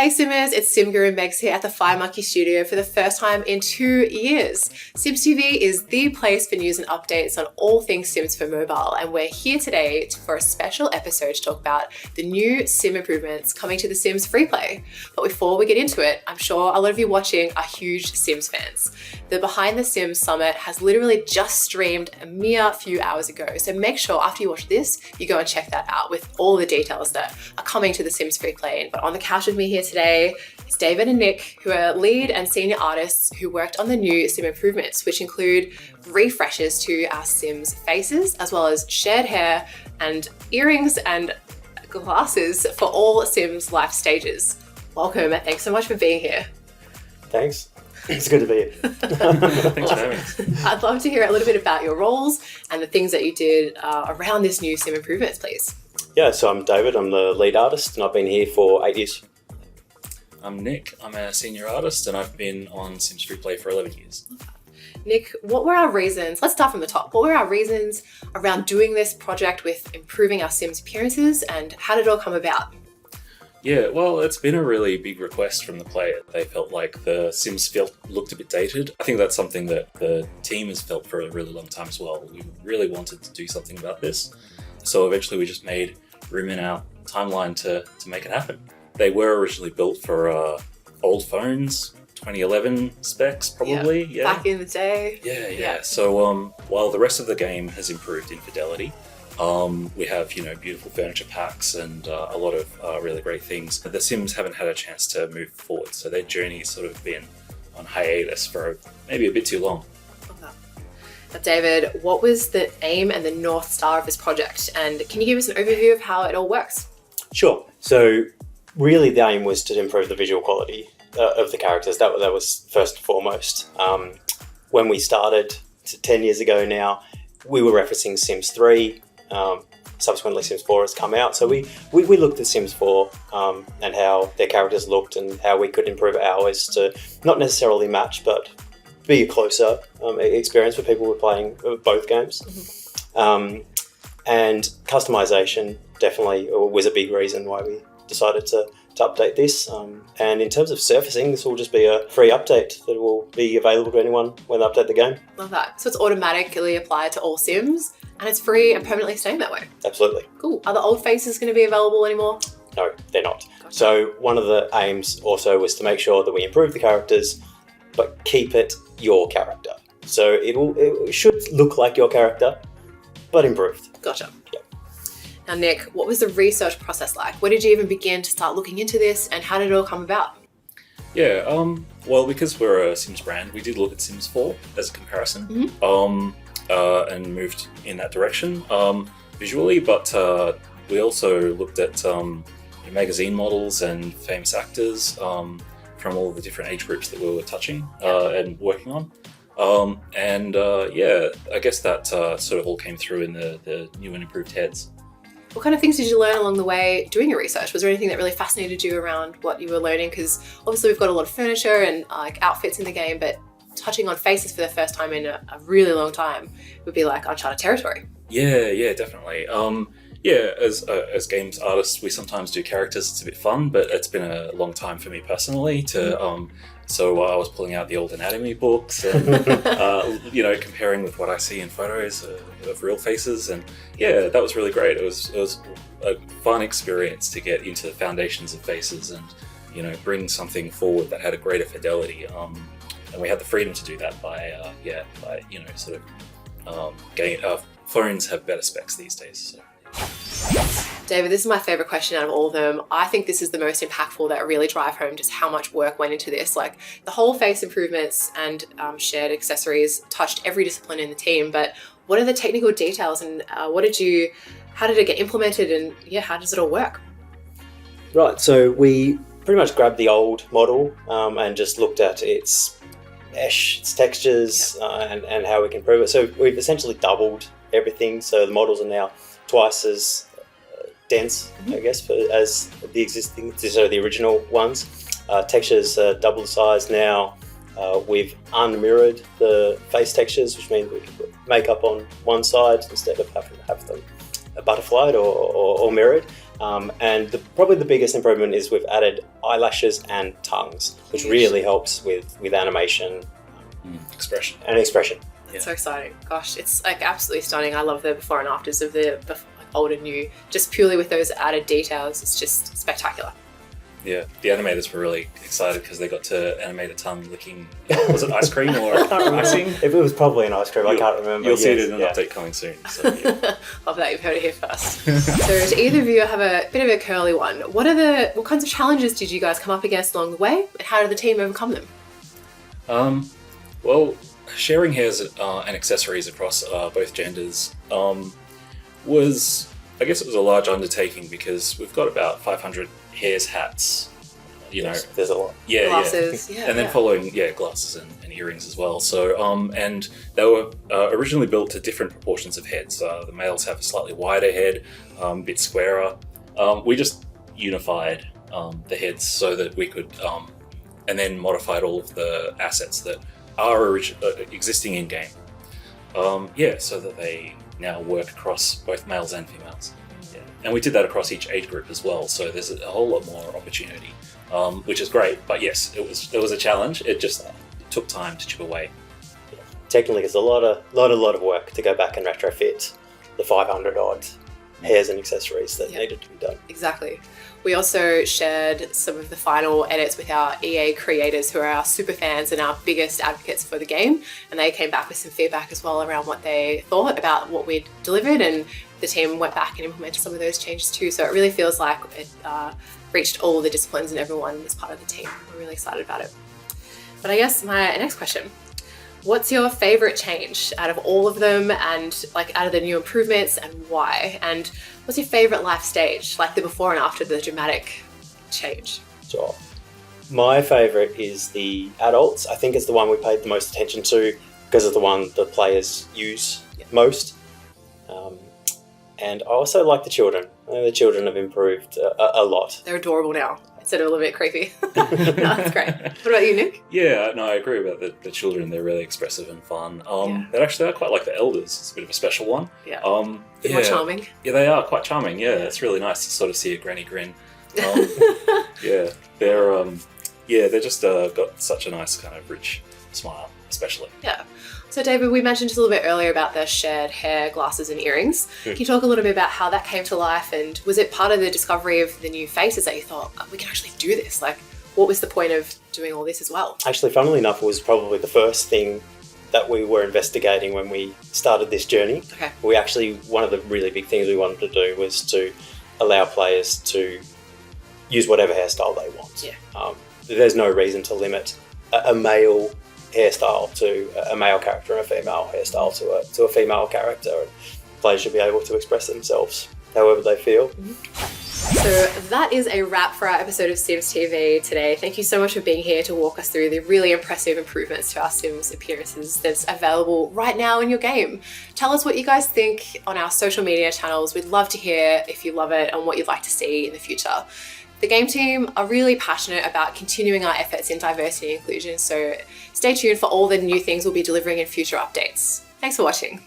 Hey Simmers, it's Sim Guru Megs here at the Fire Monkey Studio for the first time in 2 years. SimsTV is the place for news and updates on all things Sims for mobile, and we're here today for a special episode to talk about the new Sim improvements coming to the Sims FreePlay. But before we get into it, I'm sure a lot of you watching are huge Sims fans. The Behind the Sims Summit has literally just streamed a mere few hours ago, so make sure after you watch this, you go and check that out with all the details that are coming to the Sims FreePlay. But on the couch with me here today is David and Nick, who are lead and senior artists who worked on the new Sim improvements, which include refreshes to our Sims faces, as well as shared hair and earrings and glasses for all Sims life stages. Welcome, and thanks so much for being here. Thanks. It's good to be here. Thanks for having us. I'd love to hear a little bit about your roles and the things that you did around this new Sim improvements, please. Yeah, so I'm David, I'm the lead artist, and I've been here for 8 years. I'm Nick, I'm a senior artist, and I've been on Sims FreePlay for 11 years. Nick, what were our reasons? Let's start from the top. What were our reasons around doing this project with improving our Sims appearances, and how did it all come about? Yeah, well, it's been a really big request from the player. They felt like the Sims looked a bit dated. I think that's something that the team has felt for a really long time as well. We really wanted to do something about this. So eventually we just made room in our timeline to make it happen. They were originally built for old phones, 2011 specs probably. Yeah. Back in the day. Yeah. So while the rest of the game has improved in fidelity, we have, beautiful furniture packs and a lot of really great things. The Sims haven't had a chance to move forward, so their journey's sort of been on hiatus for maybe a bit too long. Now, David, what was the aim and the North Star of this project? And can you give us an overview of how it all works? Sure. So really the aim was to improve the visual quality of the characters. That was first and foremost. When we started 10 years ago now, we were referencing Sims 3. Subsequently Sims 4 has come out, so we looked at Sims 4 and how their characters looked and how we could improve ours to not necessarily match but be a closer experience for people who were playing both games. Mm-hmm. And customization definitely was a big reason why we decided to update this. And in terms of surfacing, this will just be a free update that will be available to anyone when they update the game. Love that. So it's automatically applied to all Sims and it's free and permanently staying that way. Absolutely. Cool. Are the old faces going to be available anymore? No, they're not. Gotcha. So one of the aims also was to make sure that we improve the characters but keep it your character. So it should look like your character, but improved. Gotcha. Yeah. Now, Nick, what was the research process like? Where did you even begin to start looking into this, and how did it all come about? Yeah, well, because we're a Sims brand, we did look at Sims 4 as a comparison, and moved in that direction visually, but we also looked at magazine models and famous actors from all the different age groups that we were touching and working on. I guess that sort of all came through in the new and improved heads. What kind of things did you learn along the way doing your research? Was there anything that really fascinated you around what you were learning? Because obviously we've got a lot of furniture and outfits in the game, but touching on faces for the first time in a really long time would be like uncharted territory. Yeah, definitely. As games artists, we sometimes do characters. It's a bit fun, but it's been a long time for me personally to. So I was pulling out the old anatomy books and comparing with what I see in photos of real faces, and yeah, that was really great. It was a fun experience to get into the foundations of faces and bring something forward that had a greater fidelity. And we had the freedom to do that by phones have better specs these days. So. David, this is my favorite question out of all of them. I think this is the most impactful that really drive home just how much work went into this. Like the whole face improvements and shared accessories touched every discipline in the team, but what are the technical details and how did it get implemented, and how does it all work? Right, so we pretty much grabbed the old model and just looked at its mesh, its textures, and how we can improve it. So we've essentially doubled everything, so the models are now twice as dense, I guess, as the original ones. Textures are double the size now. We've unmirrored the face textures, which means we can put makeup on one side instead of having to have them butterflied or mirrored. And probably the biggest improvement is we've added eyelashes and tongues, which really helps with animation Expression. and expression. It's so exciting. Gosh, it's like absolutely stunning. I love the before and afters of the old and new, just purely with those added details. It's just spectacular. Yeah, the animators were really excited because they got to animate a tongue licking. Was it ice cream or icing? If it was probably an ice cream, I can't remember. You'll see it in an update coming soon. So, yeah. Love that, you've heard it here first. So to either of you, I have a bit of a curly one. What kinds of challenges did you guys come up against along the way, and how did the team overcome them? Well, sharing hairs and accessories across both genders was, I guess, it was a large undertaking because we've got about 500 hairs, hats. There's a lot. Yeah, Glasses, yeah. And then following, glasses and earrings as well. So, and they were originally built to different proportions of heads. The males have a slightly wider head, a bit squarer. We just unified the heads so that we could, and then modified all of the assets that are existing in game. So that they now work across both males and females. Yeah. And we did that across each age group as well. So there's a whole lot more opportunity. Which is great, but yes, it was a challenge. It took time to chip away. Yeah. Technically, it's a lot of work to go back and retrofit the 500 odd hairs and accessories that needed to be done. Exactly. We also shared some of the final edits with our EA creators, who are our super fans and our biggest advocates for the game, and they came back with some feedback as well around what they thought about what we'd delivered, and the team went back and implemented some of those changes too. So it really feels like it reached all the disciplines and everyone was part of the team. We're really excited about it. But I guess my next question, what's your favorite change out of all of them, and like out of the new improvements, and why? And what's your favorite life stage, like the before and after the dramatic change? So my favorite is the adults. I think it's the one we paid the most attention to because it's the one the players use most. And I also like the children. The children have improved a lot. They're adorable now, instead of a little bit creepy. No, that's great. What about you, Nick? Yeah, no, I agree about the children. They're really expressive and fun. They're quite like the elders. It's a bit of a special one. Yeah. Bit more charming. Yeah, they are quite charming. Yeah, it's really nice to sort of see a granny grin. Yeah, they're just got such a nice kind of rich smile, especially. Yeah. So David, we mentioned just a little bit earlier about the shared hair, glasses and earrings. Can you talk a little bit about how that came to life, and was it part of the discovery of the new faces that you thought, we can actually do this? Like, what was the point of doing all this as well? Actually, funnily enough, it was probably the first thing that we were investigating when we started this journey. Okay. One of the really big things we wanted to do was to allow players to use whatever hairstyle they want. Yeah. There's no reason to limit a male hairstyle to a male character and a female hairstyle to a female character, and players should be able to express themselves however they feel. So that is a wrap for our episode of SimsTV today. Thank you so much for being here to walk us through the really impressive improvements to our Sims appearances that's available right now in your game. Tell us what you guys think on our social media channels. We'd love to hear if you love it and what you'd like to see in the future. The game team are really passionate about continuing our efforts in diversity and inclusion, so stay tuned for all the new things we'll be delivering in future updates. Thanks for watching.